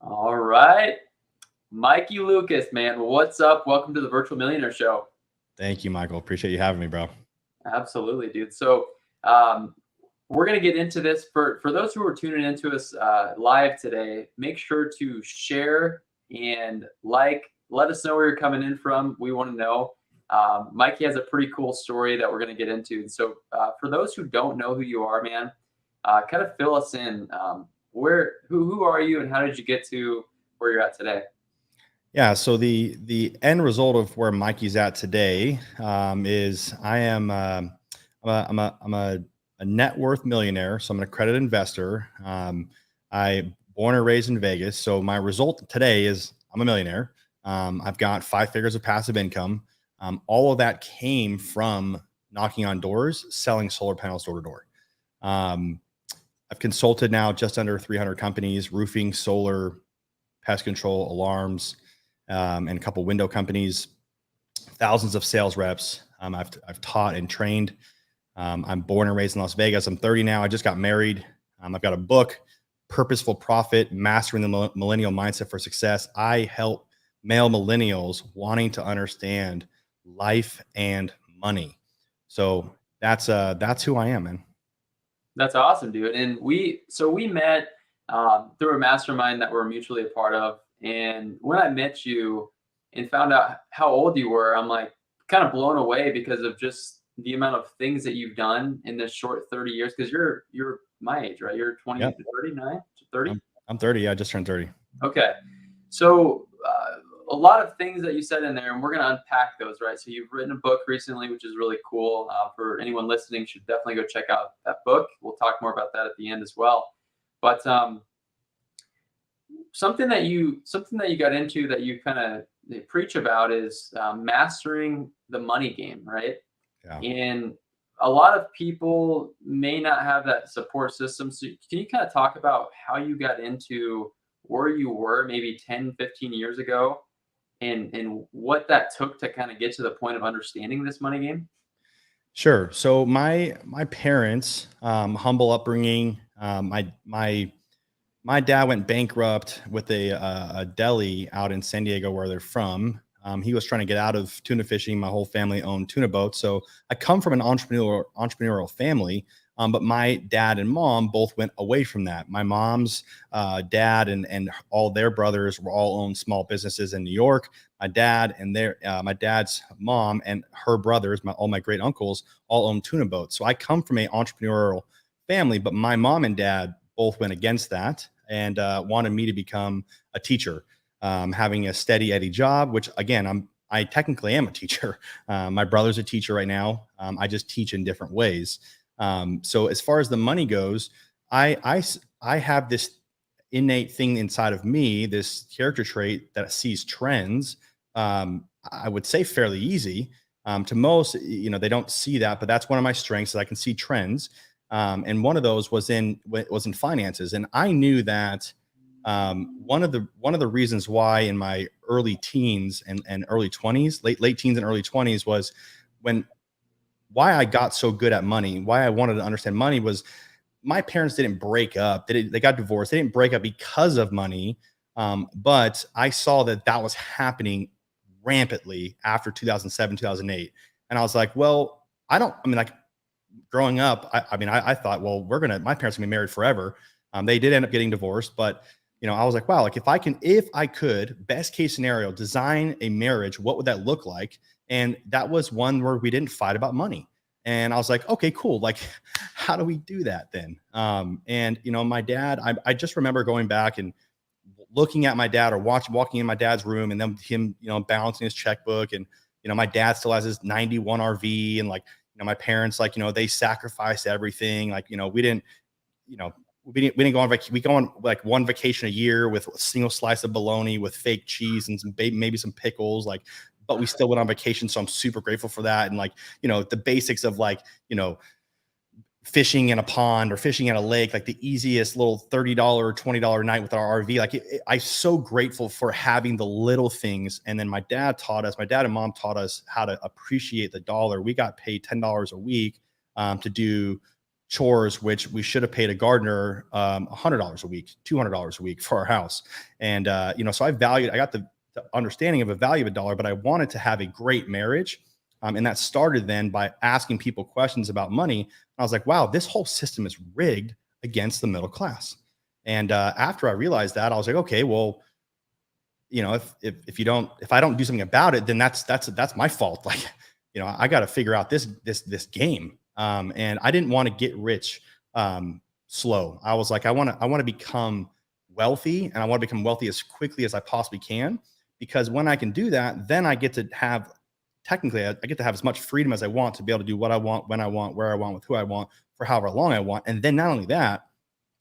All right. Mikey Lucas, man, what's up? Welcome to the Virtual Millionaire Show. Thank you, Michael. Appreciate you having me, bro. Absolutely, dude. So, um, we're going to get into this. For those who are tuning into us live today, make sure to share and let us know where you're coming in from. We want to know. Mikey has a pretty cool story that we're going to get into. And so, for those who don't know who you are, man, kind of fill us in. Who are you, and how did you get to where you're at today? Yeah. So the end result of where Mikey's at today is I am I'm a net worth millionaire. So I'm an accredited investor. I born and raised in Vegas. So my result today is I'm a millionaire. I've got 5 figures of passive income. All of that came from knocking on doors, selling solar panels door to door. I've consulted now just under 300 companies: roofing, solar, pest control, alarms, and a couple window companies, thousands of sales reps. I've taught and trained. I'm born and raised in Las Vegas. I'm 30 now. I just got married. I've got a book, Purposeful Prophet, Mastering the Millennial Mindset for Success. I help male millennials wanting to understand life and money. So that's who I am, man. That's awesome, dude. And we met through a mastermind that we're mutually a part of. And when I met you and found out how old you were, I'm like kind of blown away because of just the amount of things that you've done in this short 30 years. Because you're my age, right? You're 20 Yep. to 39 to 30. I'm 30. Yeah, I just turned 30. Okay. So a lot of things that you said in there, and we're going to unpack those, right? So you've written a book recently, which is really cool. For anyone listening, should definitely go check out that book. We'll talk more about that at the end as well. But something that you got into that you kind of preach about is mastering the money game, right? Yeah. And a lot of people may not have that support system. So can you kind of talk about how you got into where you were maybe 10, 15 years ago and what that took to kind of get to the point of understanding this money game? Sure. So my parents, humble upbringing. My dad went bankrupt with a deli out in San Diego, where they're from. He was trying to get out of tuna fishing. My whole family owned tuna boats, so I come from an entrepreneurial family. But my dad and mom both went away from that. My mom's dad and all their brothers were all owned small businesses in New York. My dad and my dad's mom and her brothers, all my great uncles, all owned tuna boats. So I come from an entrepreneurial family, but my mom and dad both went against that and wanted me to become a teacher, having a steady Eddie job, which again, I technically am a teacher. My brother's a teacher right now. I just teach in different ways. So as far as the money goes, I have this innate thing inside of me, this character trait that sees trends. I would say fairly easy. To most, they don't see that, but that's one of my strengths, that I can see trends. And one of those was in finances. And I knew that one of the reasons why in my early teens and early 20s, late teens and early 20s, was why I got so good at money, why I wanted to understand money, was my parents didn't break up. They got divorced. They didn't break up because of money. But I saw that was happening rampantly after 2007, 2008. And I was like, well, like growing up, I thought, well, my parents are gonna be married forever. They did end up getting divorced, but I was like, wow, like if I could, best case scenario, design a marriage, what would that look like? And that was one where we didn't fight about money. And I was like, okay, cool. Like, how do we do that then? And my dad, I just remember going back and looking at my dad, or walking in my dad's room, and then him, balancing his checkbook. And, my dad still has his 91 RV, and like, my parents, like, they sacrificed everything. Like, we didn't go on vacation. We go on like one vacation a year with a single slice of bologna with fake cheese and maybe some pickles, like, but we still went on vacation. So I'm super grateful for that. And like, the basics of like, fishing in a pond or fishing at a lake, like the easiest little $30 or $20 night with our RV. Like I'm so grateful for having the little things. And then my dad and mom taught us how to appreciate the dollar. We got paid $10 a week to do chores, which we should have paid a gardener $100 a week, $200 a week for our house. And, so I got the understanding of a value of a dollar, but I wanted to have a great marriage. And that started then by asking people questions about money. I was like, wow, this whole system is rigged against the middle class. And after I realized that, I was like, okay, well, if I don't do something about it, then that's my fault. Like, I got to figure out this game. And I didn't want to get rich slow. I was like, I want to become wealthy, and I want to become wealthy as quickly as I possibly can, because when I can do that, then I get to have as much freedom as I want to be able to do what I want, when I want, where I want, with who I want, for however long I want. And then not only that,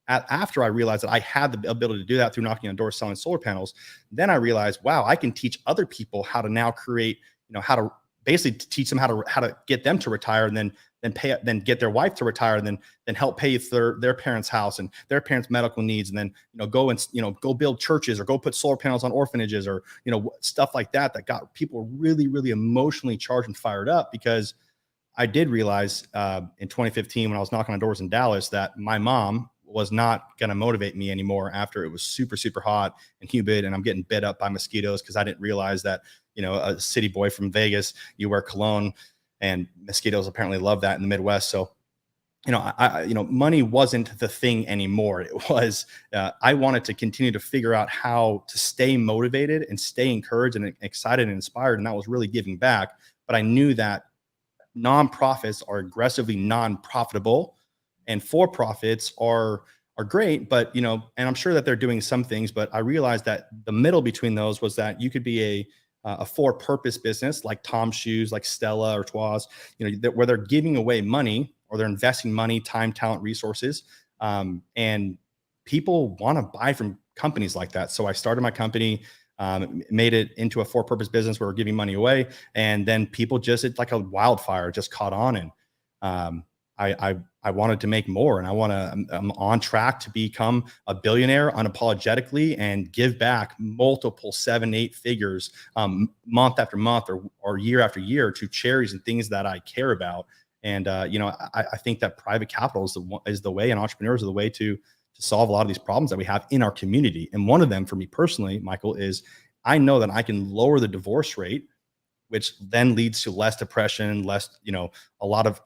after I realized that I had the ability to do that through knocking on doors, selling solar panels, then I realized, wow, I can teach other people how to now create, how to basically teach them how to get them to retire, and then get their wife to retire, and then help pay for their parents' house and their parents' medical needs, and then go build churches, or go put solar panels on orphanages, or stuff like that got people really, really emotionally charged and fired up. Because I did realize in 2015, when I was knocking on doors in Dallas, that my mom was not going to motivate me anymore after it was super, super hot and humid, and I'm getting bit up by mosquitoes, because I didn't realize that, a city boy from Vegas, you wear cologne, and mosquitoes apparently love that in the Midwest. So, money wasn't the thing anymore. It was, I wanted to continue to figure out how to stay motivated and stay encouraged and excited and inspired. And that was really giving back. But I knew that nonprofits are aggressively non-profitable, and for-profits are great, but and I'm sure that they're doing some things, but I realized that the middle between those was that you could be a for-purpose business like Tom's Shoes, like Stella or Twas, where they're giving away money, or they're investing money, time, talent, resources, and people want to buy from companies like that. So I started my company, made it into a for-purpose business where we're giving money away, and then people it's like a wildfire, just caught on. And I wanted to make more, and I'm on track to become a billionaire unapologetically, and give back multiple 7-8 figures month after month, or year after year, to charities and things that I care about. And I think that private capital is the way, and entrepreneurs are the way to solve a lot of these problems that we have in our community. And one of them, for me personally, Michael, is I know that I can lower the divorce rate, which then leads to less depression, less, a lot of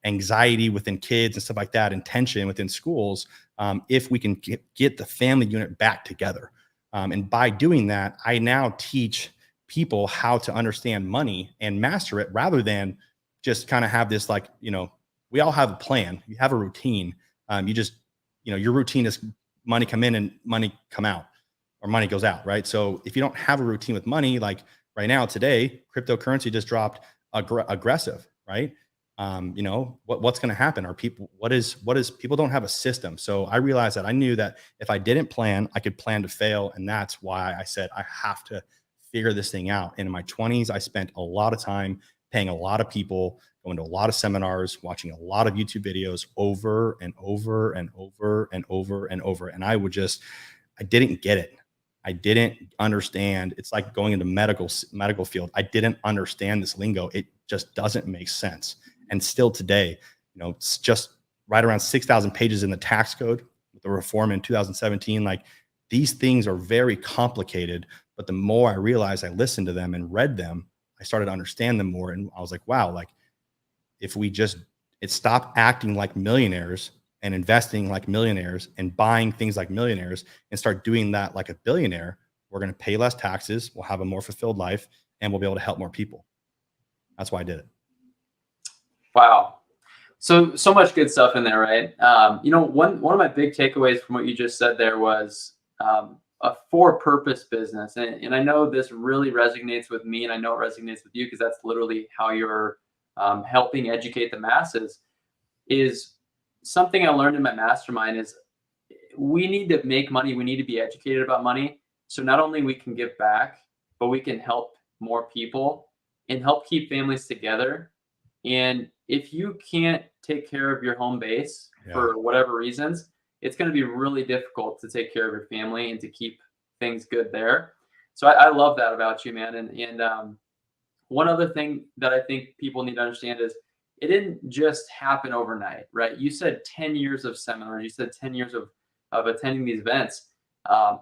anxiety within kids and stuff like that, and tension within schools, if we can get the family unit back together. And by doing that, I now teach people how to understand money and master it, rather than just kind of have this, we all have a plan, you have a routine. Your routine is money come in and money come out, or money goes out, right? So if you don't have a routine with money, like right now, today, cryptocurrency just dropped aggressive, right? What's going to happen? Are people, what is people don't have a system. So I realized that I knew that if I didn't plan, I could plan to fail. And that's why I said, I have to figure this thing out. And in my 20s, I spent a lot of time paying a lot of people, going to a lot of seminars, watching a lot of YouTube videos over and over and over and over and over. And I didn't get it. I didn't understand. It's like going into medical field. I didn't understand this lingo. It just doesn't make sense. And still today, it's just right around 6,000 pages in the tax code with the reform in 2017. Like, these things are very complicated, but the more I realized, I listened to them and read them, I started to understand them more. And I was like, wow, like, if we stop acting like millionaires and investing like millionaires and buying things like millionaires, and start doing that like a billionaire, we're going to pay less taxes, we'll have a more fulfilled life, and we'll be able to help more people. That's why I did it. Wow. So much good stuff in there, right? One of my big takeaways from what you just said there was a for-purpose business. And I know this really resonates with me, and I know it resonates with you, because that's literally how you're helping educate the masses. Is something I learned in my mastermind is we need to make money. We need to be educated about money. So not only we can give back, but we can help more people and help keep families together. And if you can't take care of your home base for whatever reasons, it's going to be really difficult to take care of your family and to keep things good there. So I love that about you, man. And one other thing that I think people need to understand is it didn't just happen overnight, right? You said 10 years of seminars, you said 10 years of attending these events.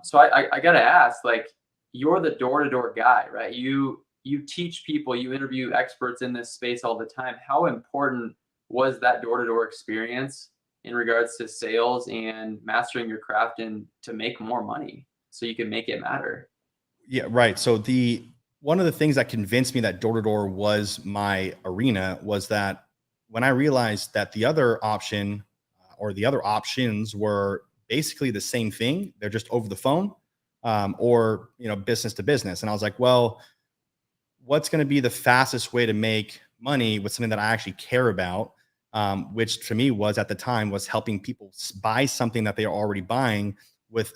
So I got to ask, like, you're the door-to-door guy, right? You teach people, you interview experts in this space all the time. How important was that door-to-door experience in regards to sales and mastering your craft and to make more money so you can make it matter? Yeah, right. So one of the things that convinced me that door to door was my arena was that when I realized that the other option or the other options were basically the same thing, they're just over the phone, or business to business, and I was like, well, what's going to be the fastest way to make money with something that I actually care about? Which to me was at the time was helping people buy something that they are already buying with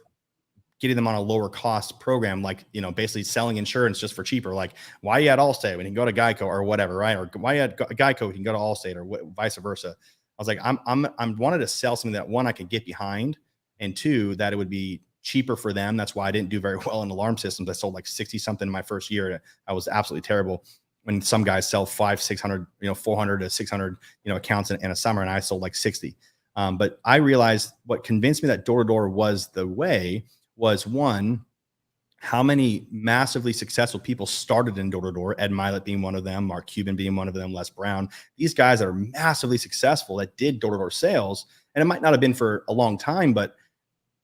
getting them on a lower cost program, like, basically selling insurance just for cheaper. Like, why you at Allstate when you can go to Geico or whatever, right? Or why you at Geico you can go to Allstate, or vice versa. I was like, I'm wanted to sell something that, one, I could get behind, and two, that it would be cheaper for them. That's why I didn't do very well in alarm systems. I sold like 60 something in my first year. I was absolutely terrible. When some guys sell 500, 600, 400 to 600, accounts in a summer, and I sold like 60. But I realized what convinced me that door to door was the way was, one, how many massively successful people started in door to door. Ed Milet being one of them, Mark Cuban being one of them, Les Brown. These guys that are massively successful that did door to door sales, and it might not have been for a long time, but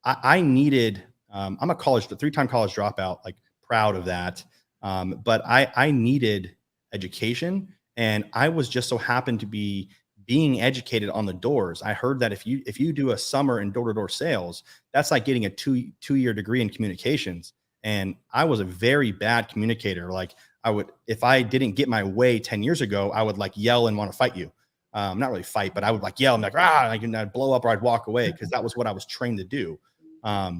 I needed. I'm a 3-time college dropout, like proud of that. But I needed education, and I was just so happened to be being educated on the doors. I heard that if you do a summer in door-to-door sales, that's like getting a two-year degree in communications. And I was a very bad communicator. Like, if I didn't get my way 10 years ago, I would like yell and want to fight you. Not really fight, but I would like yell and like, I'd blow up, or I'd walk away, because that was what I was trained to do. But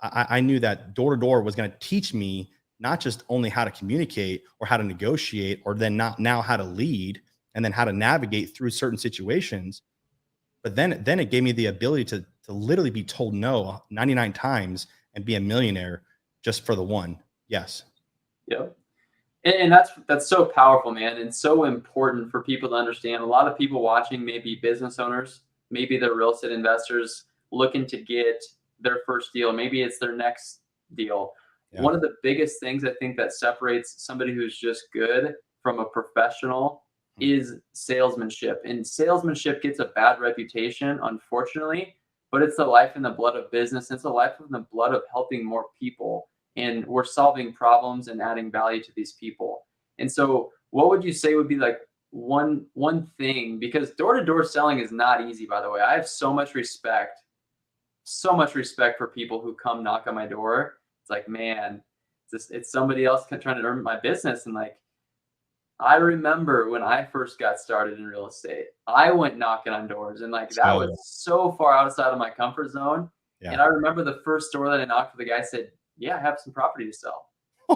I knew that door to door was going to teach me not just only how to communicate or how to negotiate, or then now how to lead, and then how to navigate through certain situations. But then it gave me the ability to literally be told no 99 times and be a millionaire just for the one. Yes. Yep. And that's so powerful, man, and so important for people to understand. A lot of people watching may be business owners, maybe they're real estate investors looking to get their first deal. Maybe it's their next deal. Yeah. One of the biggest things I think that separates somebody who's just good from a professional is salesmanship. And salesmanship gets a bad reputation, unfortunately, but it's the life and the blood of business. It's the life and the blood of helping more people. And we're solving problems and adding value to these people. And so what would you say would be like one thing, because door-to-door selling is not easy, by the way. I have so much respect for people who come knock on my door. It's like, man, it's somebody else trying to earn my business. And like, I remember when I first got started in real estate, I went knocking on doors, and like that was so far outside of my comfort zone. Yeah. And I remember the first door that I knocked, the guy said, yeah, I have some property to sell.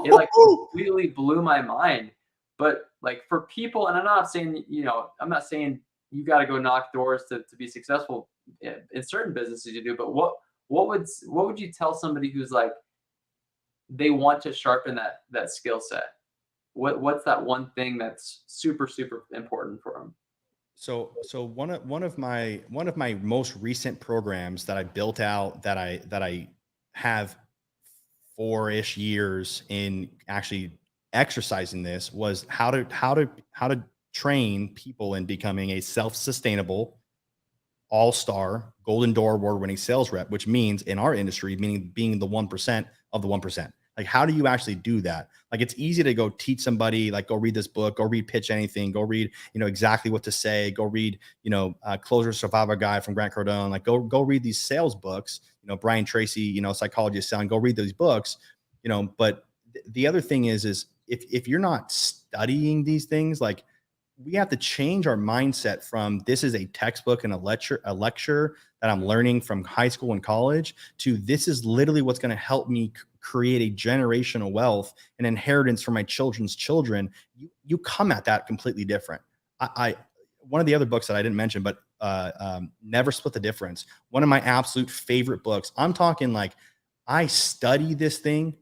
It like completely blew my mind. But like for people, and I'm not saying you got to go knock doors to be successful in certain businesses you do, but what would you tell somebody who's like, they want to sharpen that skill set? What's that one thing that's super, super important for them? So one of my most recent programs that I built out, that I have 4-ish years in actually exercising this, was how to train people in becoming a self-sustainable, all-star, Golden Door award-winning sales rep, which means in our industry, meaning being the 1% of the 1%. Like, how do you actually do that? Like, it's easy to go teach somebody, like, go read this book, go read Pitch Anything, go read, exactly what to say, go read, Closer Survivor Guide from Grant Cardone, like go read these sales books, Brian Tracy, Psychology of Selling, go read those books, but the other thing is if you're not studying these things, like, we have to change our mindset from this is a textbook and a lecture that I'm learning from high school and college, to this is literally what's going to help me create a generational wealth and inheritance for my children's children. You come at that completely different. One of the other books that I didn't mention, but Never Split the Difference, one of my absolute favorite books. I'm talking like, I study this thing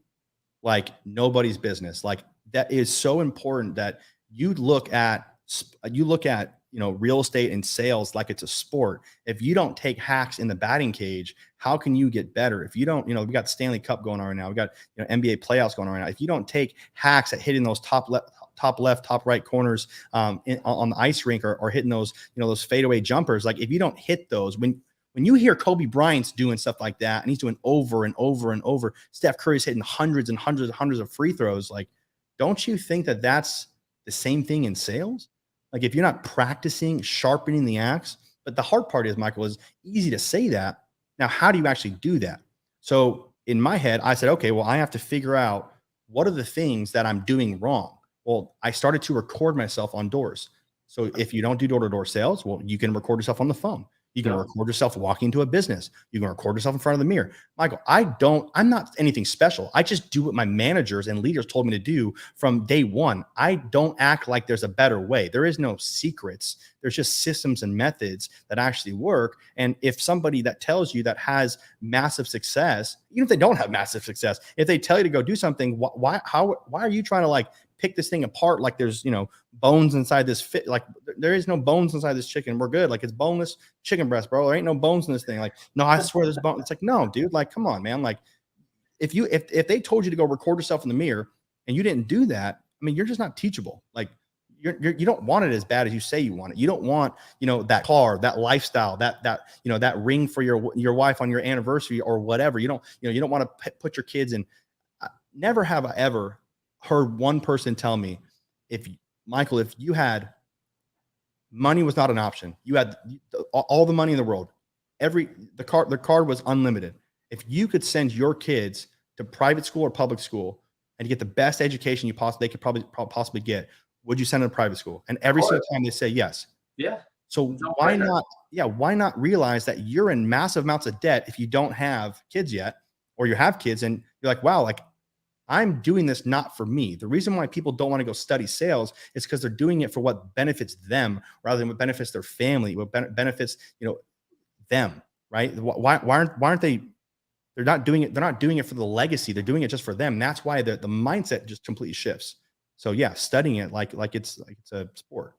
like nobody's business. Like, that is so important that you look at You look at, real estate and sales like it's a sport. If you don't take hacks in the batting cage, how can you get better? If you don't, we got Stanley Cup going on right now. We got, NBA playoffs going on right now. If you don't take hacks at hitting those top left, top right corners on the ice rink, or hitting those, those fadeaway jumpers, like if you don't hit those, when you hear Kobe Bryant's doing stuff like that, and he's doing over and over and over, Steph Curry's hitting hundreds and hundreds and hundreds of free throws, like, don't you think that that's the same thing in sales? Like if you're not practicing, sharpening the axe, but the hard part is, Michael, is easy to say that. Now, how do you actually do that? So in my head, I said, okay, well, I have to figure out what are the things that I'm doing wrong. Well, I started to record myself on doors. So if you don't do door-to-door sales, well, you can record yourself on the phone. You can record yourself walking into a business. You can record yourself in front of the mirror. Michael, I'm not anything special. I just do what my managers and leaders told me to do from day one. I don't act like there's a better way. There is no secrets. There's just systems and methods that actually work. And if somebody that tells you that has massive success, even if they don't have massive success, if they tell you to go do something, why are you trying to like pick this thing apart like there's, bones inside this fit? Like there is no bones inside this chicken. We're good. Like it's boneless chicken breast, bro. There ain't no bones in this thing. Like, no, I swear there's bones. It's like, no, dude, like, come on, man. Like if they told you to go record yourself in the mirror and you didn't do that, I mean, you're just not teachable. Like you don't want it as bad as you say you want it. You don't want, that car, that lifestyle, that ring for your wife on your anniversary or whatever. You don't want to put your kids in. Never have I ever heard one person tell me, Michael, if you had money was not an option, you had all the money in the world, the card was unlimited. If you could send your kids to private school or public school and get the best education they could probably possibly get, would you send them to private school? And every single time they say yes. Yeah. So why not? Yeah. Why not realize that you're in massive amounts of debt if you don't have kids yet, or you have kids and you're like, wow, like I'm doing this not for me. The reason why people don't want to go study sales is because they're doing it for what benefits them rather than what benefits their family, what benefits, them, right? Why aren't they? They're not doing it. They're not doing it for the legacy. They're doing it just for them. That's why the mindset just completely shifts. So yeah, studying it like it's a sport.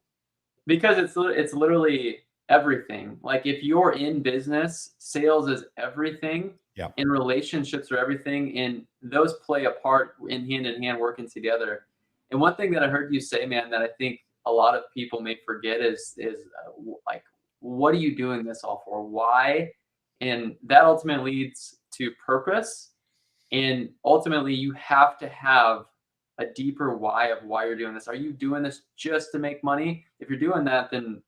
Because it's literally everything. Like if you're in business, sales is everything. Yeah. And relationships are everything, and those play a part in hand working together. And one thing that I heard you say, man, that I think a lot of people may forget is like, what are you doing this all for? Why? And that ultimately leads to purpose. And ultimately, you have to have a deeper why of why you're doing this. Are you doing this just to make money? If you're doing that, then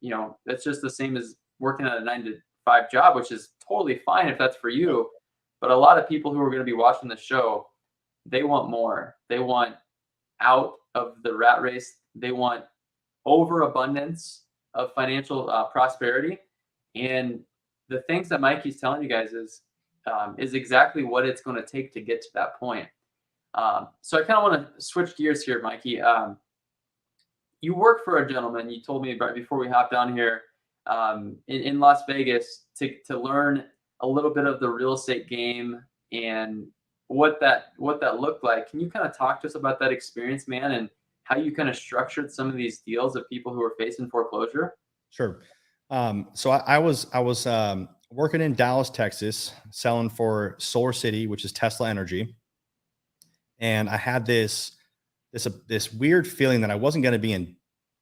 that's just the same as working at a 9-to-5 job, which is totally fine if that's for you. But a lot of people who are going to be watching the show, they want more. They want out of the rat race. They want overabundance of financial prosperity. And the things that Mikey's telling you guys is exactly what it's going to take to get to that point. So I kind of want to switch gears here, Mikey. You work for a gentleman. You told me right before we hopped on here in Las Vegas to learn a little bit of the real estate game and what that looked like. Can you kind of talk to us about that experience, man, and how you kind of structured some of these deals of people who are facing foreclosure? Sure. So I was working in Dallas, Texas, selling for Solar City, which is Tesla Energy. And I had this weird feeling that I wasn't going to be in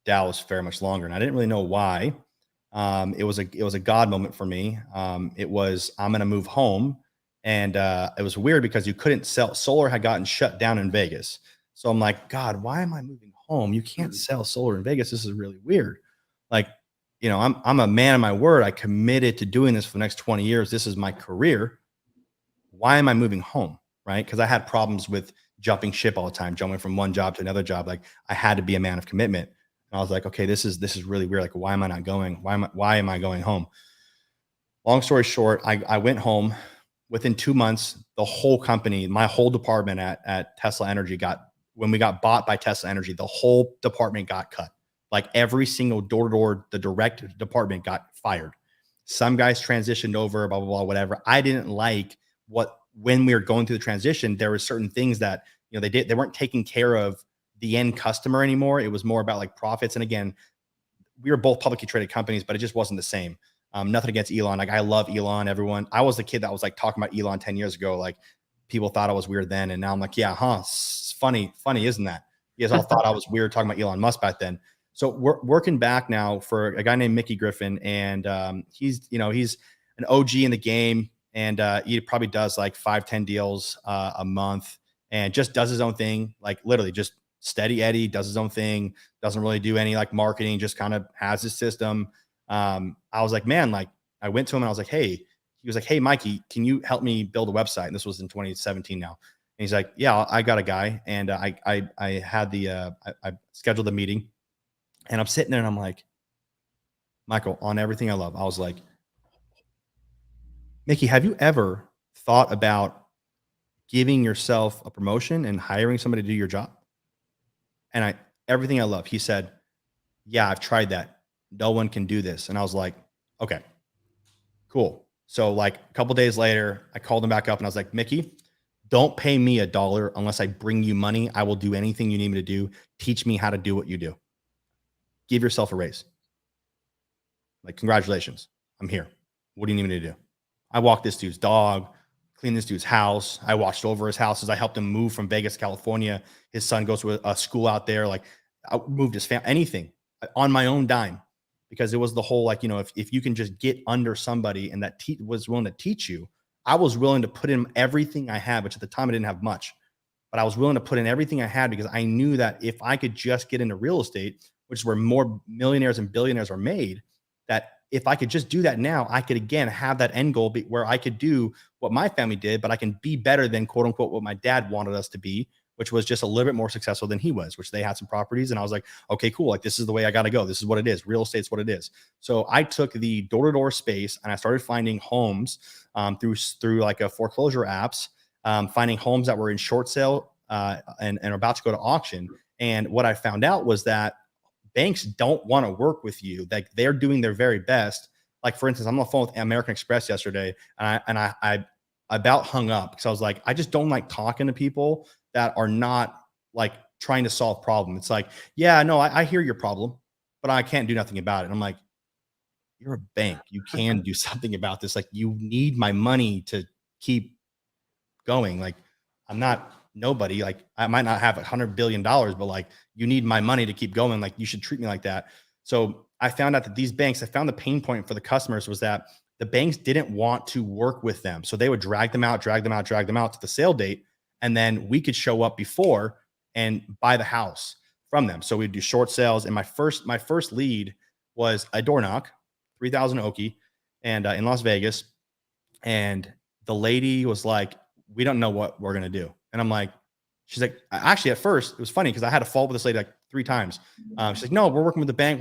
Dallas very much longer. And I didn't really know why. It was a God moment for me. It was, I'm going to move home. And it was weird because you couldn't sell. Solar had gotten shut down in Vegas. So I'm like, God, why am I moving home? You can't sell solar in Vegas. This is really weird. Like, I'm a man of my word. I committed to doing this for the next 20 years. This is my career. Why am I moving home? Right. Because I had problems with jumping ship all the time, jumping from one job to another job. Like I had to be a man of commitment. And I was like, okay, this is really weird. Like, why am I not going? Why am I going home? Long story short, I went home. Within 2 months, the whole company, my whole department at Tesla Energy when we got bought by Tesla Energy, the whole department got cut. Like every single door-to-door, the direct department got fired. Some guys transitioned over, blah, blah, blah, whatever. I didn't like when we were going through the transition, there were certain things that, they weren't taking care of the end customer anymore. It was more about like profits. And again, we were both publicly traded companies, but it just wasn't the same. Nothing against Elon. Like I love Elon. Everyone, I was the kid that was like talking about Elon 10 years ago. Like people thought I was weird then. And now I'm like, yeah, it's funny, isn't that? You guys all thought I was weird talking about Elon Musk back then. So we're working back now for a guy named Mickey Griffin. And he's an OG in the game. And he probably does like 5-10 deals a month and just does his own thing. Like literally just steady Eddie, does his own thing, doesn't really do any like marketing, just kind of has his system. I was like, man, like I went to him and I was like, hey, he was like, hey, Mikey, can you help me build a website? And this was in 2017 now. And he's like, yeah, I got a guy. And I had I scheduled a meeting and I'm sitting there and I'm like, Michael, on everything I love. I was like, Mickey, have you ever thought about giving yourself a promotion and hiring somebody to do your job? And everything I love, he said, yeah, I've tried that. No one can do this. And I was like, okay, cool. So like a couple days later, I called him back up and I was like, Mickey, don't pay me $1 unless I bring you money. I will do anything you need me to do. Teach me how to do what you do. Give yourself a raise. Like, congratulations. I'm here. What do you need me to do? I walked this dude's dog, cleaned this dude's house. I watched over his houses. I helped him move from Vegas, California. His son goes to a school out there. Like I moved his family, anything on my own dime, because it was the whole, like, if you can just get under somebody and that was willing to teach you, I was willing to put in everything I had, which at the time I didn't have much, but I was willing to put in everything I had because I knew that if I could just get into real estate, which is where more millionaires and billionaires are made, that if I could just do that now, I could again have that end goal where I could do what my family did, but I can be better than quote unquote what my dad wanted us to be, which was just a little bit more successful than he was, which they had some properties. And I was like, okay, cool. Like this is the way I got to go. This is what it is. Real estate's what it is. So I took the door-to-door space and I started finding homes through like a foreclosure apps, finding homes that were in short sale and are about to go to auction. And what I found out was that banks don't want to work with you. Like they're doing their very best. Like for instance, I'm on the phone with American Express yesterday and I about hung up because I was like, I just don't like talking to people that are not like trying to solve problem. It's like, yeah, no, I hear your problem, but I can't do nothing about it. And I'm like, you're a bank. You can do something about this. Like you need my money to keep going. Like I'm not nobody. Like I might not have $100 billion, but like you need my money to keep going. Like you should treat me like that. So I found out that these banks, I found the pain point for the customers was that the banks didn't want to work with them. So they would drag them out to the sale date. And then we could show up before and buy the house from them. So we'd do short sales. And my first lead was a door knock, 3,000 Okie, and in Las Vegas. And the lady was like, we don't know what we're going to do. And I'm like, she's like, actually at first it was funny because I had to follow up with this lady like 3 times. She's like, no, we're working with the bank.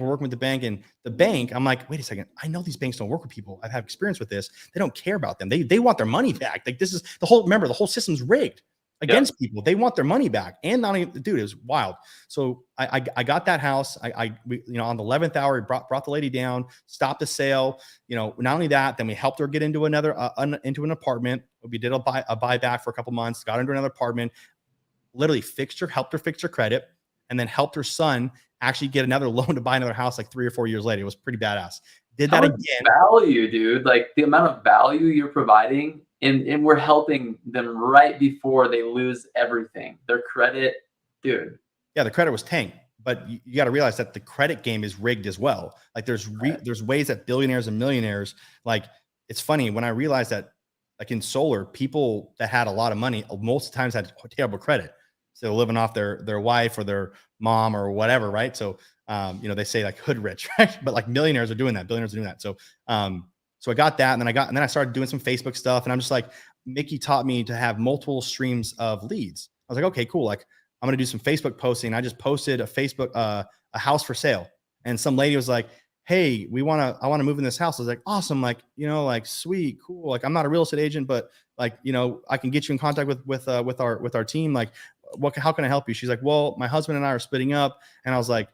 And the bank, I'm like, wait a second. I know these banks don't work with people. I've had experience with this. They don't care about them. They want their money back. Like this is the whole system's rigged against people. They want their money back. And not only, dude, it was wild. So I got that house. We, on the 11th hour, we brought the lady down, stopped the sale. Not only that, then we helped her get into into an apartment. We did a buyback for a couple months, got into another apartment, literally helped her fix her credit, and then helped her son actually get another loan to buy another house like 3 or 4 years later. It was pretty badass. Did that again. Value, dude. Like the amount of value you're providing, and we're helping them right before they lose everything. Their credit, dude. Yeah, the credit was tanked. But you got to realize that the credit game is rigged as well. Like there's ways that billionaires and millionaires, like it's funny when I realized that like in solar, people that had a lot of money most of the times had terrible credit. So they're living off their wife or their mom or whatever, right? So they say like hood rich, right? But like millionaires are doing that. Billionaires are doing that. So so I got that, and then I started doing some Facebook stuff, and I'm just like, Mickey taught me to have multiple streams of leads. I was like, okay, cool. Like I'm gonna do some Facebook posting. I just posted a house for sale, and some lady was like, hey, I want to move in this house. I was like, awesome. Like, like sweet, cool. Like I'm not a real estate agent, but like, I can get you in contact with our team. Like how can I help you? She's like, well, my husband and I are splitting up. And I was like,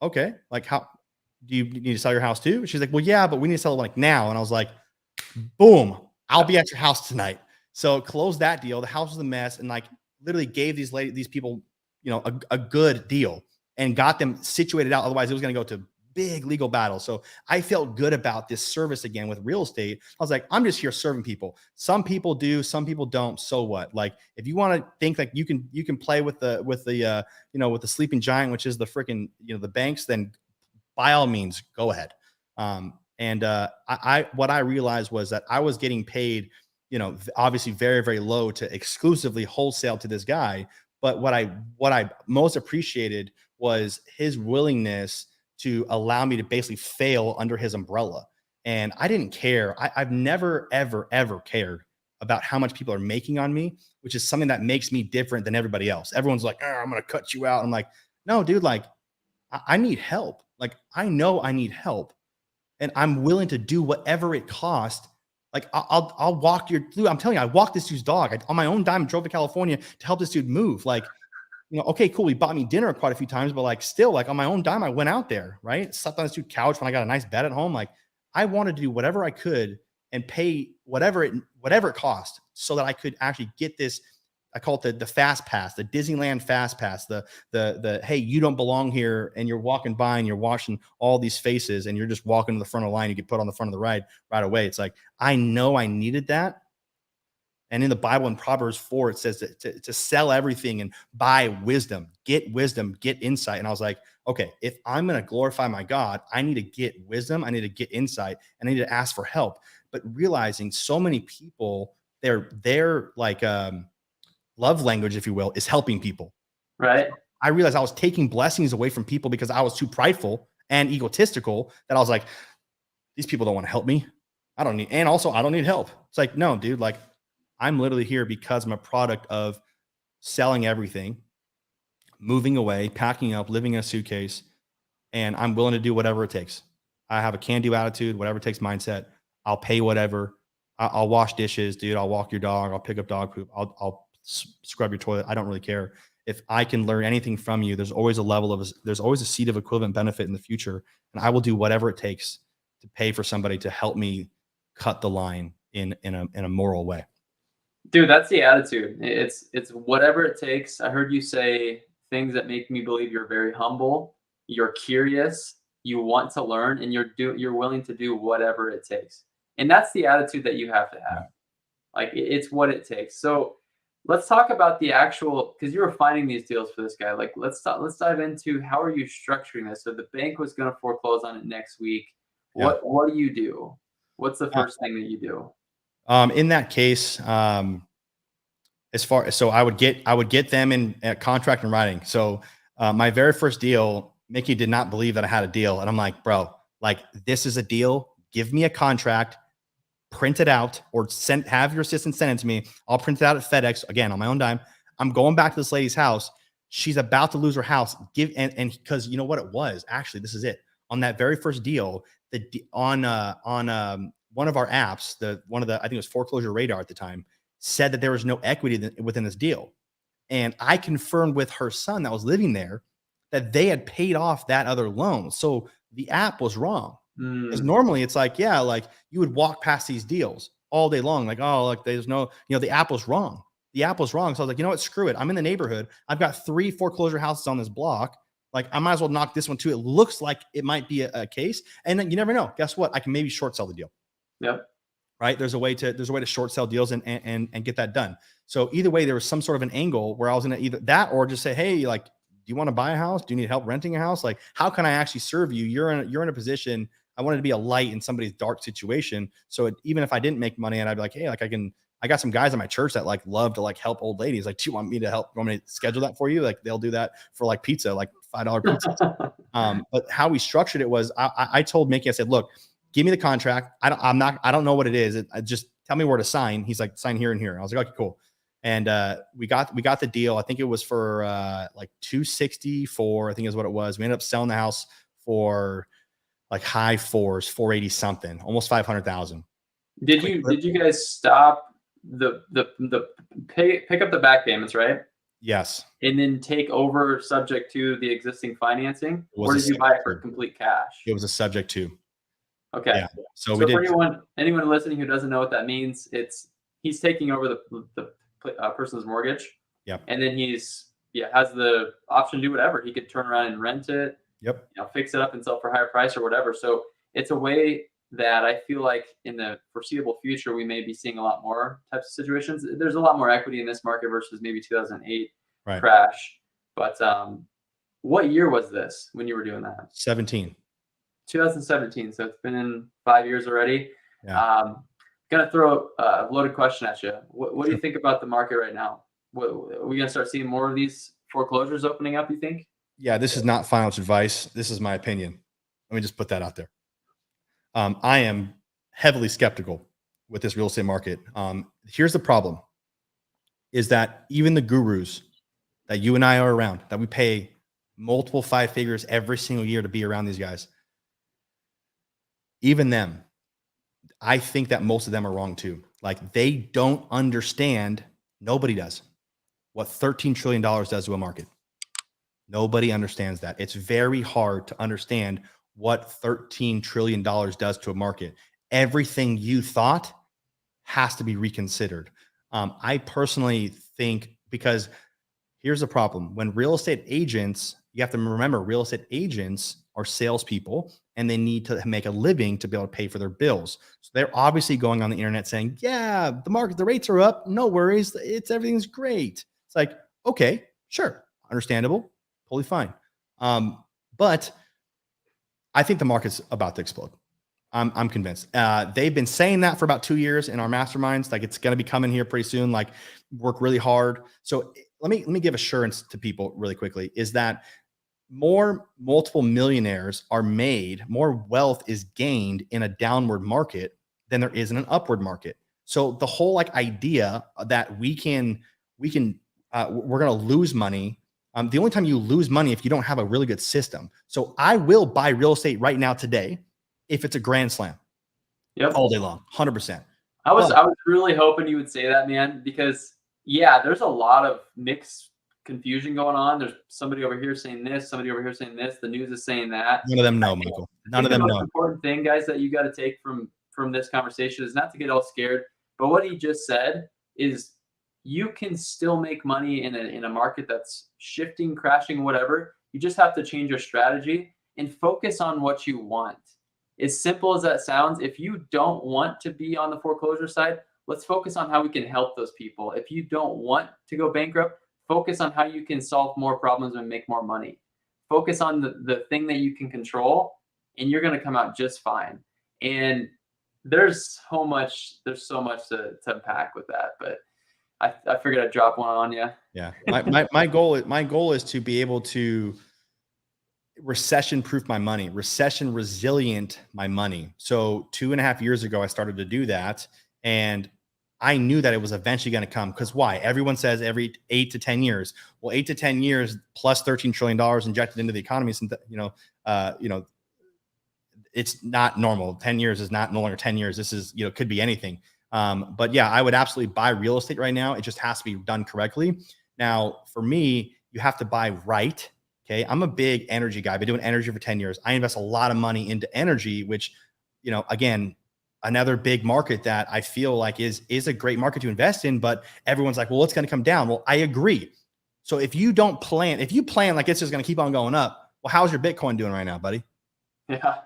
okay, like how do you need to sell your house too? She's like, well, yeah, but we need to sell it like now. And I was like, boom, I'll be at your house tonight. So closed that deal. The house was a mess, and like literally gave these people, a good deal and got them situated out. Otherwise it was going to go to big legal battle. So I felt good about this service again with real estate. I was like, I'm just here serving people. Some people do, some people don't. So what? Like, if you want to think like you can play with the with the sleeping giant, which is the freaking the banks, then by all means go ahead. I what I realized was that I was getting paid, obviously very, very low to exclusively wholesale to this guy. But what I most appreciated was his willingness to allow me to basically fail under his umbrella. And I didn't care. I've never, ever, ever cared about how much people are making on me, which is something that makes me different than everybody else. Everyone's like, oh, I'm going to cut you out. I'm like, no, dude, like I need help. Like, I know I need help and I'm willing to do whatever it costs. Like I'll walk your dude. I'm telling you, I walked this dude's dog on my own dime, drove to California to help this dude move. Like, okay, cool. He bought me dinner quite a few times, but like still, like on my own dime, I went out there, right? Slept on this dude's couch when I got a nice bed at home. Like I wanted to do whatever I could and pay whatever it cost so that I could actually get this. I call it the fast pass, the Disneyland fast pass, the hey, you don't belong here, and you're walking by and you're watching all these faces and you're just walking to the front of the line, you get put on the front of the ride right away. It's like, I know I needed that. And in the Bible, in Proverbs 4, it says to sell everything and buy wisdom, get insight. And I was like, okay, if I'm going to glorify my God, I need to get wisdom, I need to get insight, and I need to ask for help. But realizing so many people, they're like, love language, if you will, is helping people. Right. I realized I was taking blessings away from people because I was too prideful and egotistical that I was like, these people don't want to help me. I don't need help. It's like, no, dude, like I'm literally here because I'm a product of selling everything, moving away, packing up, living in a suitcase, and I'm willing to do whatever it takes. I have a can-do attitude, whatever it takes mindset. I'll pay whatever. I'll wash dishes, dude. I'll walk your dog. I'll pick up dog poop. I'll scrub your toilet. I don't really care. If I can learn anything from you, there's always a seed of equivalent benefit in the future. And I will do whatever it takes to pay for somebody to help me cut the line in a moral way. Dude, that's the attitude. It's whatever it takes. I heard you say things that make me believe you're very humble, you're curious, you want to learn, and you're willing to do whatever it takes. And that's the attitude that you have to have. Like it's what it takes. So let's talk about the actual, because you were finding these deals for this guy. Like let's dive into how are you structuring this? So the bank was going to foreclose on it next week. What do you do? What's the first thing that you do? In that case, so I would get them in a contract in writing. So my very first deal, Mickey did not believe that I had a deal. And I'm like, bro, like this is a deal. Give me a contract, print it out, or have your assistant send it to me. I'll print it out at FedEx again on my own dime. I'm going back to this lady's house. She's about to lose her house. And because you know what it was, actually, this is it. On that very first deal, on one of our apps, I think it was Foreclosure Radar at the time, said that there was no equity within this deal. And I confirmed with her son that was living there that they had paid off that other loan. So the app was wrong. Because normally it's like, yeah, like you would walk past these deals all day long. Like, oh, like there's no, the app was wrong. The app was wrong. So I was like, you know what? Screw it. I'm in the neighborhood. I've got 3 foreclosure houses on this block. Like I might as well knock this one too. It looks like it might be a case. And then you never know. Guess what? I can maybe short sell the deal. Yep. Right. There's a way to short sell deals and get that done. So either way, there was some sort of an angle where I was going to either that or just say, hey, like, do you want to buy a house? Do you need help renting a house? Like, how can I actually serve you? You're in a position. I wanted to be a light in somebody's dark situation. So even if I didn't make money and I'd be like, hey, like I got some guys in my church that like love to like help old ladies. Like, do you want me to help? Want me to schedule that for you? Like they'll do that for like pizza, like $5 pizza. But how we structured it was I told Mickey, I said, look, give me the contract. I don't know what it is. Just tell me where to sign. He's like, sign here and here. I was like, okay, cool. And we got the deal. I think it was for like $264, I think is what it was. We ended up selling the house for like high 4s, 480 something, almost 500,000. Did you guys stop the pick up the back payments, right? Yes. And then take over subject to the existing financing, or did you buy it for complete cash? It was a subject to. Okay. Yeah. So we did. For anyone listening who doesn't know what that means, he's taking over the person's mortgage. Yep. And then has the option to do whatever. He could turn around and rent it. Yep. fix it up and sell for a higher price or whatever. So it's a way that I feel like in the foreseeable future, we may be seeing a lot more types of situations. There's a lot more equity in this market versus maybe 2008 Right. crash. But what year was this when you were doing that? 17. 2017. So it's been 5 years already. Yeah. Gonna throw a loaded question at you. What do you think about the market right now? Are we gonna start seeing more of these foreclosures opening up, you think? Yeah, this is not financial advice. This is my opinion. Let me just put that out there. I am heavily skeptical with this real estate market. Here's the problem is that even the gurus that you and I are around, that we pay multiple 5 figures every single year to be around these guys, even them, I think that most of them are wrong too. Like they don't understand, nobody does, what $13 trillion does to a market. Nobody understands that. It's very hard to understand what $13 trillion does to a market. Everything you thought has to be reconsidered. I personally think, because here's the problem. When real estate agents, you have to remember, real estate agents are salespeople and they need to make a living to be able to pay for their bills. So they're obviously going on the internet saying, yeah, the rates are up. No worries. Everything's great. It's like, okay, sure. Understandable. Totally fine. But I think the market's about to explode. I'm convinced. They've been saying that for about 2 years in our masterminds. Like it's going to be coming here pretty soon. Like work really hard. So let me give assurance to people really quickly, is that more multiple millionaires are made, more wealth is gained in a downward market than there is in an upward market. So the whole like idea that we're going to lose money. The only time you lose money if you don't have a really good system. So I will buy real estate right now today if it's a grand slam. Yep. All day long, 100%. I was really hoping you would say that, man, because yeah, there's a lot of mixed confusion going on. There's somebody over here saying this, somebody over here saying this. The news is saying that. None of them know, Michael. None of them know. The most important thing, guys, that you got to take from this conversation is not to get all scared. But what he just said is you can still make money in a market that's shifting, crashing, whatever. You just have to change your strategy and focus on what you want. As simple as that sounds, if you don't want to be on the foreclosure side, let's focus on how we can help those people. If you don't want to go bankrupt, focus on how you can solve more problems and make more money. Focus on the thing that you can control, and you're going to come out just fine. And there's so much to unpack with that, but I figured I'd drop one on you. Yeah. My goal is to be able to recession proof my money, recession resilient my money. So 2.5 years ago, I started to do that. And I knew that it was eventually going to come. Because why? Everyone says every 8 to 10 years. Well, 8 to 10 years plus $13 trillion injected into the economy. Since it's not normal. 10 years is not no longer 10 years. This is, could be anything. But yeah, I would absolutely buy real estate right now. It just has to be done correctly. Now, for me, you have to buy right. Okay. I'm a big energy guy. I've been doing energy for 10 years. I invest a lot of money into energy, which, again, another big market that I feel like is a great market to invest in, but everyone's like, well, it's going to come down. Well, I agree. So if you plan like it's just going to keep on going up, well, how's your Bitcoin doing right now, buddy? Yeah.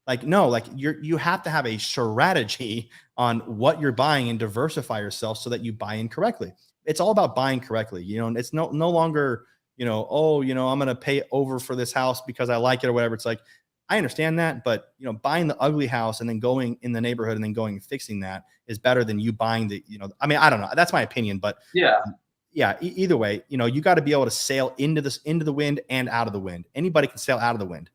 Like, no, like you have to have a strategy on what you're buying and diversify yourself so that you buy in correctly. It's all about buying correctly. And it's no longer, I'm going to pay over for this house because I like it or whatever. It's like, I understand that, but buying the ugly house and then going in the neighborhood and then going and fixing that is better than you buying I don't know. That's my opinion, but either way, you got to be able to sail into the wind and out of the wind. Anybody can sail out of the wind,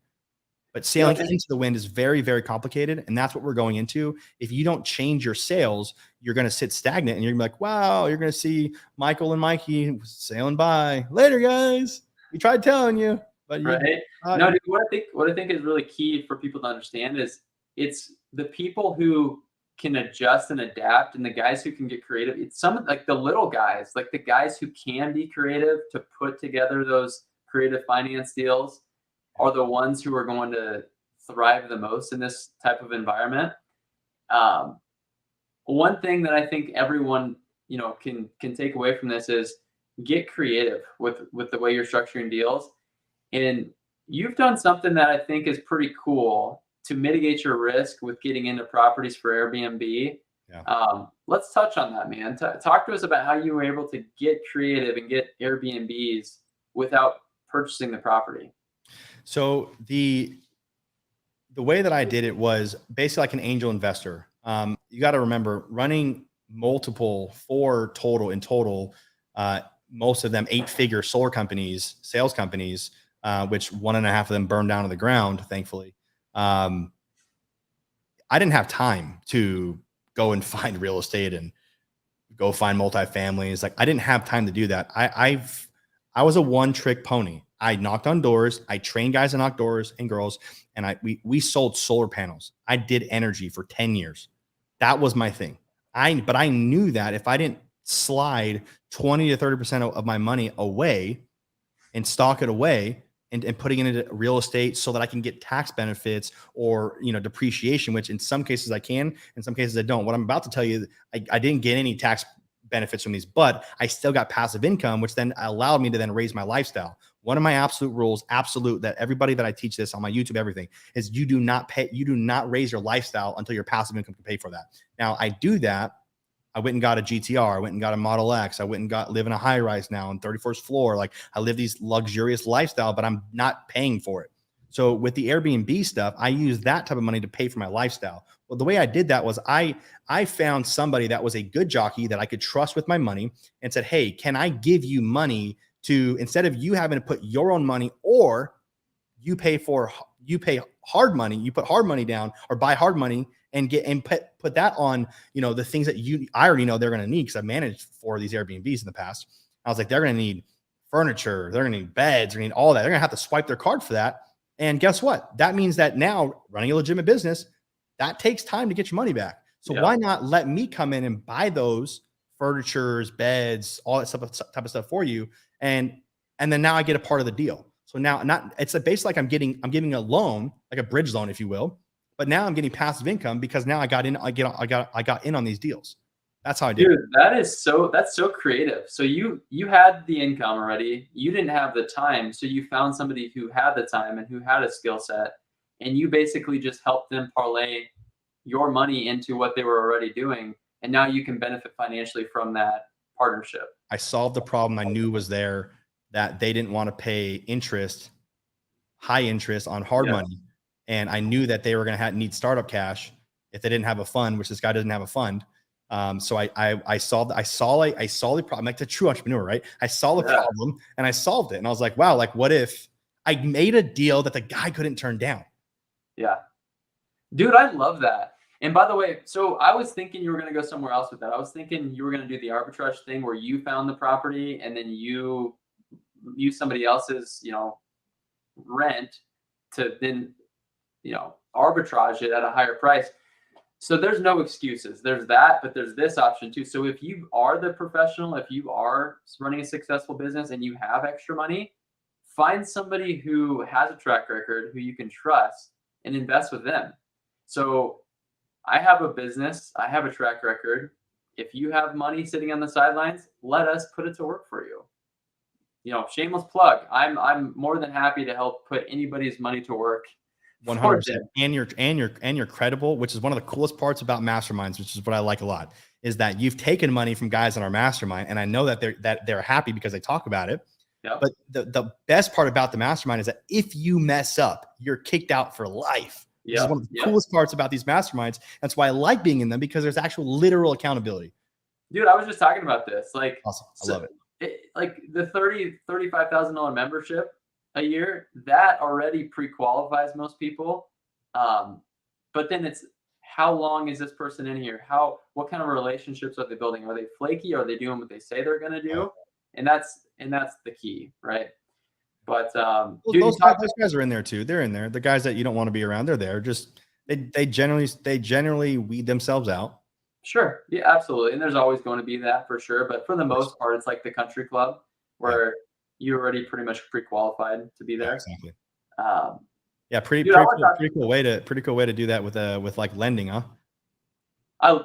but sailing into the wind is very, very complicated. And that's what we're going into. If you don't change your sails, you're going to sit stagnant and you're gonna be like, wow, you're going to see Michael and Mikey sailing by later, guys. We tried telling you. But right. No, dude, what I think is really key for people to understand is it's the people who can adjust and adapt and the guys who can get creative. It's some like the little guys, like the guys who can be creative to put together those creative finance deals are the ones who are going to thrive the most in this type of environment. One thing that I think everyone, can take away from this is get creative with the way you're structuring deals. And you've done something that I think is pretty cool to mitigate your risk with getting into properties for Airbnb. Yeah. Let's touch on that, man. Talk to us about how you were able to get creative and get Airbnbs without purchasing the property. So the way that I did it was basically like an angel investor. You got to remember, running multiple, 4 total in total, most of them 8-figure solar companies, sales companies, which 1.5 of them burned down to the ground, thankfully. I didn't have time to go and find real estate and go find multifamilies. Like, I didn't have time to do that. I was a one-trick pony. I knocked on doors. I trained guys to knock doors and girls, and we sold solar panels. I did energy for 10 years. That was my thing. But I knew that if I didn't slide 20 to 30% of my money away and stock it away and putting it into real estate so that I can get tax benefits or, depreciation, which in some cases I can, in some cases I don't. What I'm about to tell you, I didn't get any tax benefits from these, but I still got passive income, which then allowed me to then raise my lifestyle. One of my absolute rules, that everybody that I teach this on my YouTube, everything, is you do not raise your lifestyle until your passive income can pay for that. Now I do that. I went and got a GTR. I went and got a Model X. I went and live in a high rise now on 31st floor. Like, I live these luxurious lifestyle, but I'm not paying for it. So with the Airbnb stuff, I use that type of money to pay for my lifestyle. Well, the way I did that was I found somebody that was a good jockey that I could trust with my money and said, hey, can I give you money to, instead of you having to put your own money, or you pay hard money, you put hard money down or buy hard money and put that on, the things that I already know they're going to need, because I've managed 4 of these Airbnbs in the past. I was like, they're going to need furniture, they're going to need beds, they're going to need all that. They're going to have to swipe their card for that. And guess what? That means that now running a legitimate business, that takes time to get your money back. So why not let me come in and buy those furnitures, beds, all that type of stuff for you, and then now I get a part of the deal. So now it's basically like I'm giving a loan, like a bridge loan, if you will. But now I'm getting passive income because now I got in on these deals. That's how I did it. Dude, that's so creative. So you had the income already. You didn't have the time. So you found somebody who had the time and who had a skill set, and you basically just helped them parlay your money into what they were already doing. And now you can benefit financially from that partnership. I solved the problem I knew was there, that they didn't want to pay high interest on hard money. And I knew that they were going to need startup cash if they didn't have a fund, which this guy doesn't have a fund. So I saw the problem, like the true entrepreneur, right? I saw the problem and I solved it. And I was like, wow, like, what if I made a deal that the guy couldn't turn down? Yeah. Dude, I love that. And by the way, so I was thinking you were going to go somewhere else with that. I was thinking you were going to do the arbitrage thing where you found the property and then you use somebody else's, rent to then, arbitrage it at a higher price. So there's no excuses. There's that, but there's this option too. So if you are the professional, if you are running a successful business and you have extra money, find somebody who has a track record, who you can trust, and invest with them. So I have a business, I have a track record. If you have money sitting on the sidelines, let us put it to work for you. Shameless plug. I'm more than happy to help put anybody's money to work. 100%. And you're credible, which is one of the coolest parts about masterminds, which is what I like a lot, is that you've taken money from guys in our mastermind, and I know that they're happy because they talk about it. Yep. But the best part about the mastermind is that if you mess up, you're kicked out for life. This is one of the coolest parts about these masterminds. That's why I like being in them, because there's actual literal accountability. Dude, I was just talking about this. Like, awesome. I love it. Like the $35,000 membership a year, that already pre-qualifies most people. But then it's, how long is this person in here? What kind of relationships are they building? Are they flaky? Are they doing what they say they're going to do? And that's the key, right? But dude, those guys are in there too. They're in there. The guys that you don't want to be around, they're there. Just they generally weed themselves out. Sure. Yeah, absolutely. And there's always going to be that for sure. But for the most part, it's like the country club where you're already pretty much pre-qualified to be there. Yeah, exactly. Pretty cool way to do that with like lending, huh?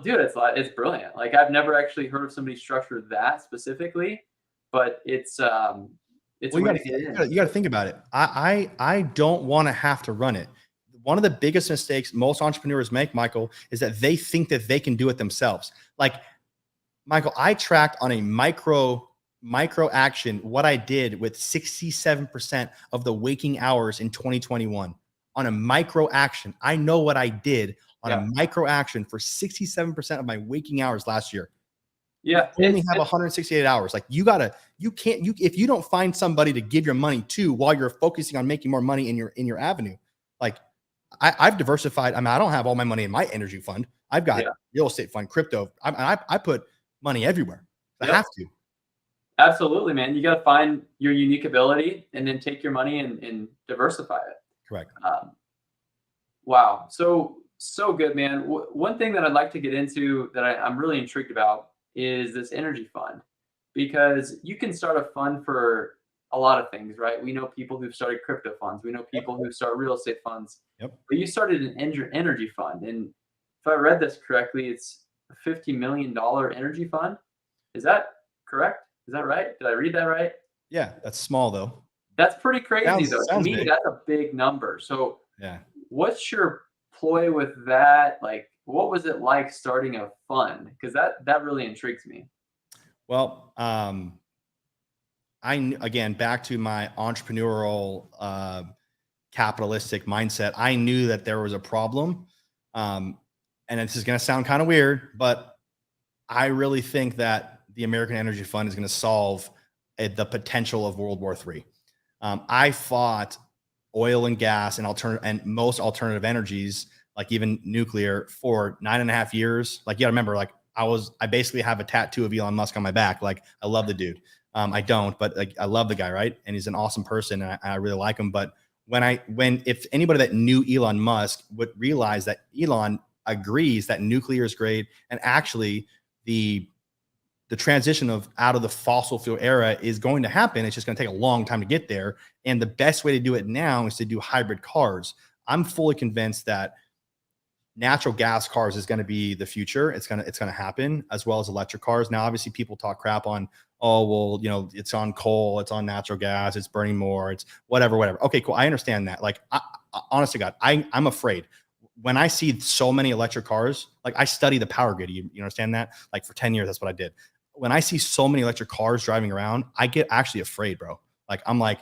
Dude, it's brilliant. Like, I've never actually heard of somebody structured that specifically, but it's It's Well, a way to get in. you got to think about it. I don't want to have to run it. One of the biggest mistakes most entrepreneurs make, Michael, is that they think that they can do it themselves. Like, Michael, I tracked on a micro action what I did with 67% of the waking hours in 2021 on a micro action. I know what I did on a micro action for 67% of my waking hours last year. Yeah. You only have 168 hours. Like, if you don't find somebody to give your money to while you're focusing on making more money in your avenue, like I've diversified. I mean, I don't have all my money in my energy fund. I've got real estate fund, crypto. I put money everywhere. I have to. Absolutely, man. You got to find your unique ability and then take your money and diversify it. Correct. Wow. So good, man. One thing that I'd like to get into that I'm really intrigued about is this energy fund, because you can start a fund for a lot of things, right? We know people who've started crypto funds. We know people who start real estate funds. Yep. But you started an energy fund. And if I read this correctly, it's a $50 million energy fund. Is that correct? Is that right? Did I read that right? Yeah, that's small though. That's pretty crazy though. To me, big. that's a big number. So yeah, what's your ploy with that? Like, what was it like starting a fund? Because that really intrigues me. Well, again, back to my entrepreneurial capitalistic mindset, I knew that there was a problem. And this is going to sound kind of weird, but I really think that the American Energy Fund is going to solve the potential of World War III. I fought oil and gas and most alternative energies, like even nuclear, for 9.5 years. Like, you gotta remember, like I basically have a tattoo of Elon Musk on my back. Like, I love the dude. I don't, but like, I love the guy, right? And he's an awesome person, and I really like him. But if anybody that knew Elon Musk would realize that Elon agrees that nuclear is great, and actually the transition out of the fossil fuel era is going to happen. It's just going to take a long time to get there. And the best way to do it now is to do hybrid cars. I'm fully convinced that natural gas cars is going to be the future. It's going to happen, as well as electric cars. Now, obviously, people talk crap on, oh, well, it's on coal, it's on natural gas, it's burning more, it's whatever. Okay, cool. I understand that. Like, honest to God, I'm afraid. When I see so many electric cars, like, I study the power grid. You understand that? Like, for 10 years, that's what I did. When I see so many electric cars driving around, I get actually afraid, bro. Like, I'm like,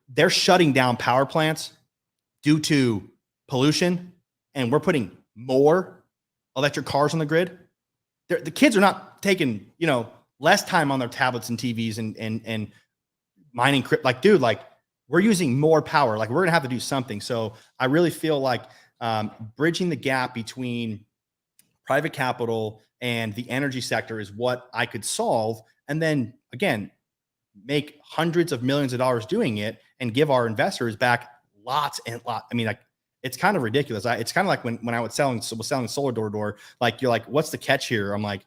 they're shutting down power plants due to pollution, and we're putting more electric cars on the grid. The kids are not taking, less time on their tablets and TVs and mining crypto. Like, dude, like, we're using more power. Like, we're going to have to do something. So I really feel like bridging the gap between private capital and the energy sector is what I could solve. And then, again, make hundreds of millions of dollars doing it and give our investors back lots and lots. I mean, like, it's kind of ridiculous. It's kind of like when I was selling solar door to door, like, you're like, what's the catch here? I'm like,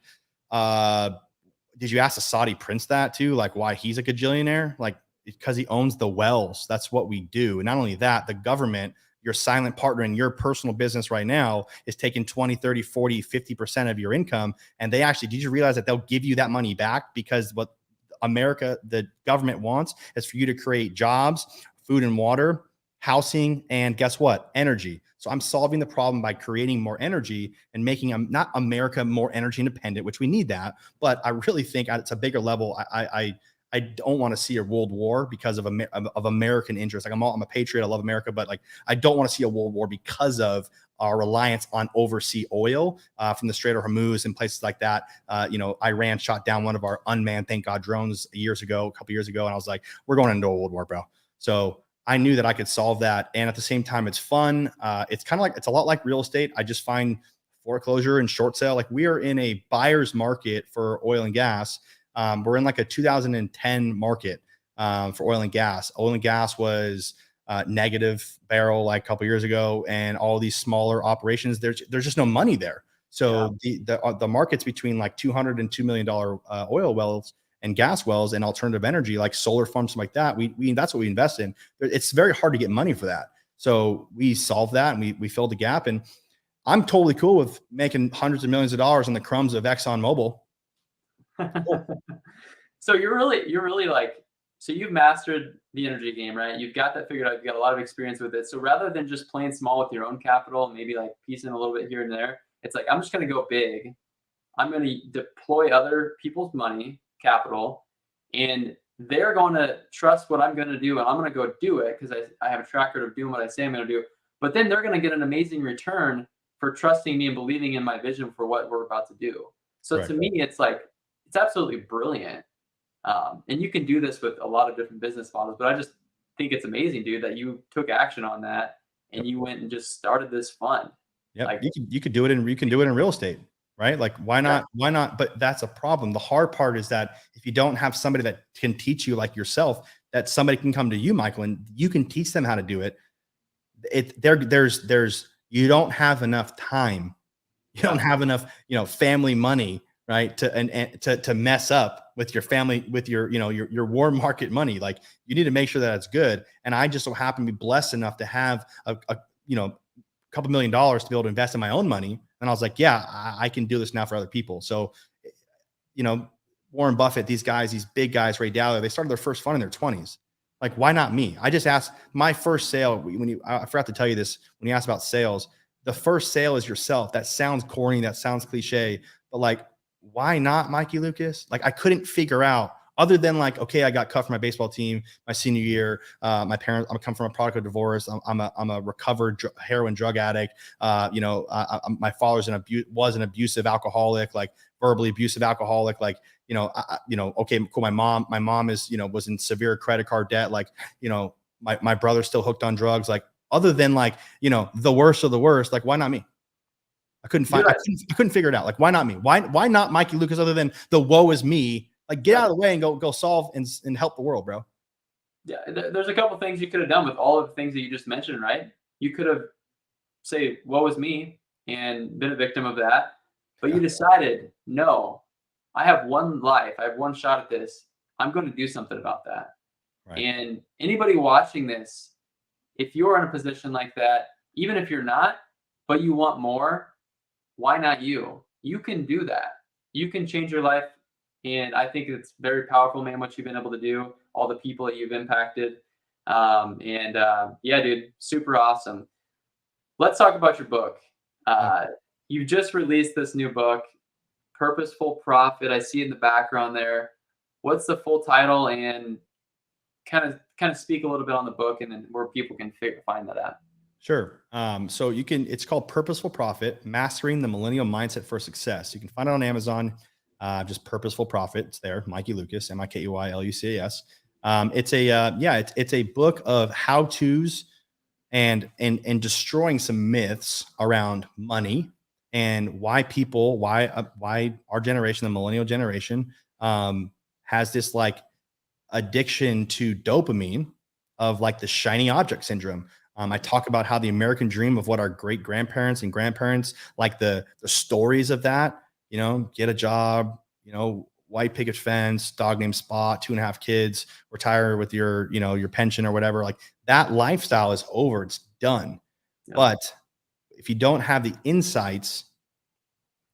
did you ask the Saudi prince that too? Like, why he's a gajillionaire? Like, because he owns the wells. That's what we do. And not only that, the government, your silent partner in your personal business right now, is taking 20, 30, 40, 50% of your income. And did you realize that they'll give you that money back? Because what America, the government, wants is for you to create jobs, food and water, housing, and guess what? Energy. So I'm solving the problem by creating more energy and making not America more energy independent, which we need that. But I really think it's a bigger level. I don't want to see a world war because of American interests. Like, I'm a patriot. I love America, but like, I don't want to see a world war because of our reliance on overseas oil from the Strait of Hormuz and places like that. Iran shot down one of our unmanned, thank God, drones a couple years ago. And I was like, we're going into a world war, bro. So I knew that I could solve that. And at the same time, it's fun. It's a lot like real estate. I just find foreclosure and short sale. Like, we are in a buyer's market for oil and gas. We're in like a 2010 market for oil and gas. Oil and gas was negative barrel like a couple years ago, and all these smaller operations, there's just no money there. So the markets between like $200 and $2 million oil wells and gas wells and alternative energy, like solar farms, like that, we that's what we invest in. It's very hard to get money for that. So we solved that, and we filled the gap. And I'm totally cool with making hundreds of millions of dollars on the crumbs of ExxonMobil. So you're really like So you've mastered the energy game, right? You've got that figured out. You've got a lot of experience with it. So rather than just playing small with your own capital, maybe like piecing a little bit here and there, it's like, I'm just going to go big. I'm going to deploy other people's money, capital, and they're going to trust what I'm going to do, and I'm going to go do it because I have a track record of doing what I say I'm going to do. But then they're going to get an amazing return for trusting me and believing in my vision for what we're about to do. So Right. to me, it's like, it's absolutely brilliant. And you can do this with a lot of different business models, but I just think it's amazing, dude, that you took action on that and Yep. you went and just started this fund. Yep. Like, You could do it in, you can do it in real estate, right? Like why not? Why not? But that's a problem. The hard part is that if you don't have somebody that can teach you like yourself, that somebody can come to you, Michael, and you can teach them how to do it. There's you don't have enough time. You don't have enough, family money, right? To mess up with your family, with your warm market money. Like you need to make sure that it's good. And I just so happen to be blessed enough to have a couple $1 million to be able to invest in my own money. And I was like, yeah, I can do this now for other people. So, Warren Buffett, these guys, these big guys, Ray Dalio, they started their first fund in their 20s. Like, why not me? I just asked my first sale. I forgot to tell you this when you asked about sales. The first sale is yourself. That sounds corny. That sounds cliche. But like, why not Mikey Lucas? Like, I couldn't figure out other than like, okay, I got cut from my baseball team my senior year. My parents, I'm come from a product of divorce. I'm a recovered heroin drug addict. My father's was an abusive alcoholic, like verbally abusive alcoholic. Like, okay, cool. My mom is, was in severe credit card debt. Like, my brother's still hooked on drugs. Like, other than like, the worst of the worst, like, why not me? I couldn't figure it out. Like, why not me? Why not Mikey Lucas other than the woe is me? Like, get out of the way and go solve and help the world, bro. Yeah, there's a couple things you could have done with all of the things that you just mentioned, right? You could have say, woe is me, and been a victim of that. But you decided, no, I have one life. I have one shot at this. I'm going to do something about that. Right. And anybody watching this, if you're in a position like that, even if you're not, but you want more, why not you? You can do that. You can change your life. And I think it's very powerful, man, what you've been able to do, all the people that you've impacted. Yeah, dude, super awesome. Let's talk about your book. You just released this new book, Purposeful Prophet. I see it in the background there. What's the full title, and kind of speak a little bit on the book and then where people can find that at? Sure. So it's called Purposeful Prophet, Mastering the Millennial Mindset for Success. You can find it on Amazon. Just Purposeful Prophet. It's there. Mikey Lucas, MikeyLucas. It's a book of how-tos and destroying some myths around money and why our generation, the millennial generation, has this like addiction to dopamine of like the shiny object syndrome. I talk about how the American dream of what our great grandparents and grandparents, like the stories of that, get a job, white picket fence, dog named Spot, 2.5 kids, retire with your pension or whatever. Like that lifestyle is over. It's done. Yeah. But if you don't have the insights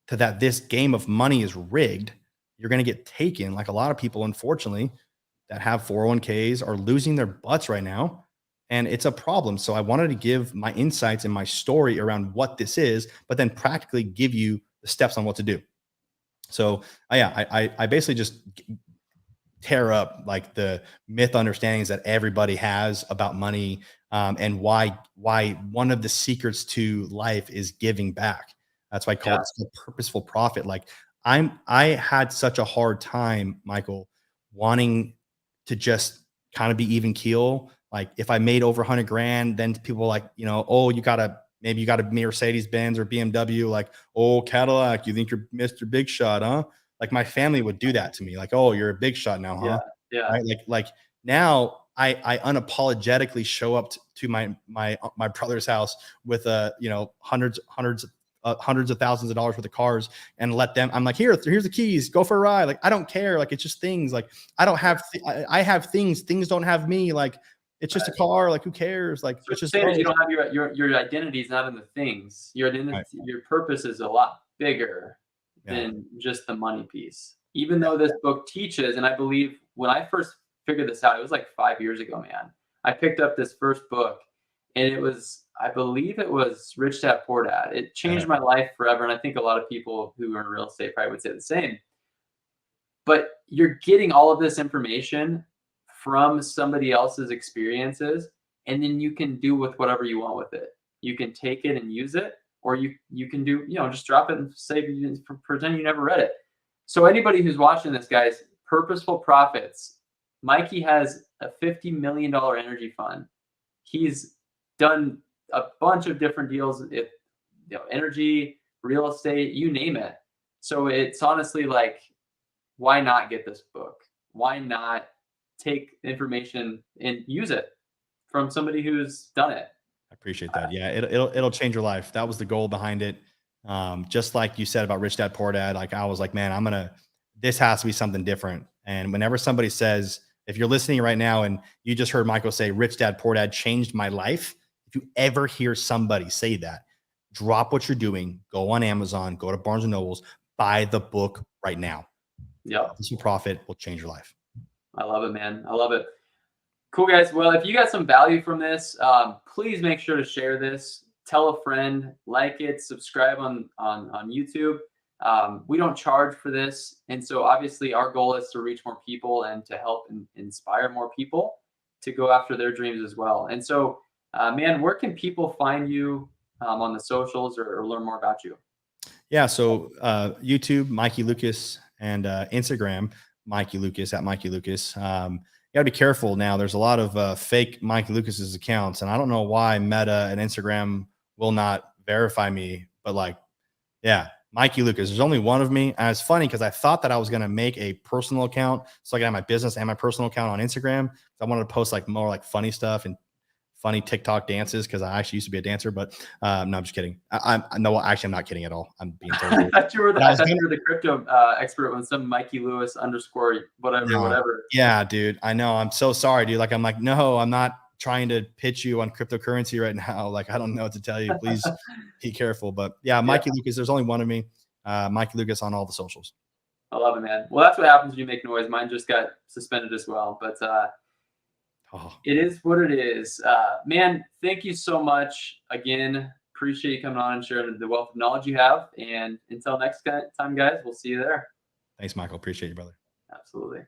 to that this game of money is rigged, you're going to get taken. Like a lot of people, unfortunately, that have 401ks are losing their butts right now. And it's a problem. So I wanted to give my insights and my story around what this is, but then practically give you the steps on what to do. So I basically just tear up like the myth understandings that everybody has about money, and why one of the secrets to life is giving back. That's why I call it the Purposeful Prophet. Like I had such a hard time, Michael, wanting to just kind of be even keel. Like if I made over 100 grand, then people like, oh, you got a Mercedes Benz or BMW, like, oh, Cadillac, you think you're Mr. Big Shot, huh? Like my family would do that to me. Like, oh, you're a big shot now, huh? Yeah. Right? Like now I unapologetically show up to my brother's house with hundreds of thousands of dollars worth of cars and let them, I'm like, here's the keys, go for a ride. Like, I don't care. Like, it's just things. Like, I don't have, I have things don't have me. Like, it's just a car. Like, who cares? Like, so it's just, you don't have your identity is not in the things. Your identity, right. Your purpose is a lot bigger than just the money piece. Even though this book teaches, and I believe when I first figured this out. It was like 5 years ago, man. I picked up this first book, and it was, I believe it was Rich Dad Poor Dad. It changed my life forever, and I think a lot of people who are in real estate probably would say the same. But you're getting all of this information from somebody else's experiences, and then you can do with whatever you want with it. You can take it and use it, or you can do, just drop it and say, pretend you never read it. So anybody who's watching this, guys, Purposeful Profits, Mikey has a $50 million energy fund. He's done a bunch of different deals, energy, real estate, you name it. So it's honestly like, why not get this book? Why not take information and use it from somebody who's done it? I appreciate that. Yeah, it'll change your life. That was the goal behind it. Just like you said about Rich Dad Poor Dad, like I was like, man, this has to be something different. And whenever somebody says, if you're listening right now and you just heard Michael say, Rich Dad Poor Dad changed my life. If you ever hear somebody say that, drop what you're doing, go on Amazon, go to Barnes and Nobles, buy the book right now. Yeah. Purposeful Profit will change your life. I love it, man. I love it. Cool, guys. Well, if you got some value from this, please make sure to share this. Tell a friend, like it, subscribe on YouTube. We don't charge for this. And so obviously our goal is to reach more people and to help inspire more people to go after their dreams as well. And so, man, where can people find you on the socials or learn more about you? Yeah. So YouTube, Mikey Lucas, and Instagram, Mikey Lucas at Mikey Lucas. You gotta be careful now. There's a lot of fake Mikey Lucas's accounts, and I don't know why Meta and Instagram will not verify me. But like, yeah, Mikey Lucas. There's only one of me, and it's funny because I thought that I was gonna make a personal account so I could have my business and my personal account on Instagram. I wanted to post like more like funny stuff and funny TikTok dances because I actually used to be a dancer. But no, I'm just kidding. I'm not kidding at all. I'm being I thought you were the crypto expert when some Mikey Lewis _ whatever. Yeah, dude. I know. I'm so sorry, dude. Like, I'm like, no, I'm not trying to pitch you on cryptocurrency right now. Like, I don't know what to tell you. Please be careful. But yeah, Mikey Lucas, there's only one of me. Mikey Lucas on all the socials. I love it, man. Well, that's what happens when you make noise. Mine just got suspended as well. But it is what it is. Man, thank you so much. Again, appreciate you coming on and sharing the wealth of knowledge you have. And until next time, guys, we'll see you there. Thanks, Michael. Appreciate you, brother. Absolutely.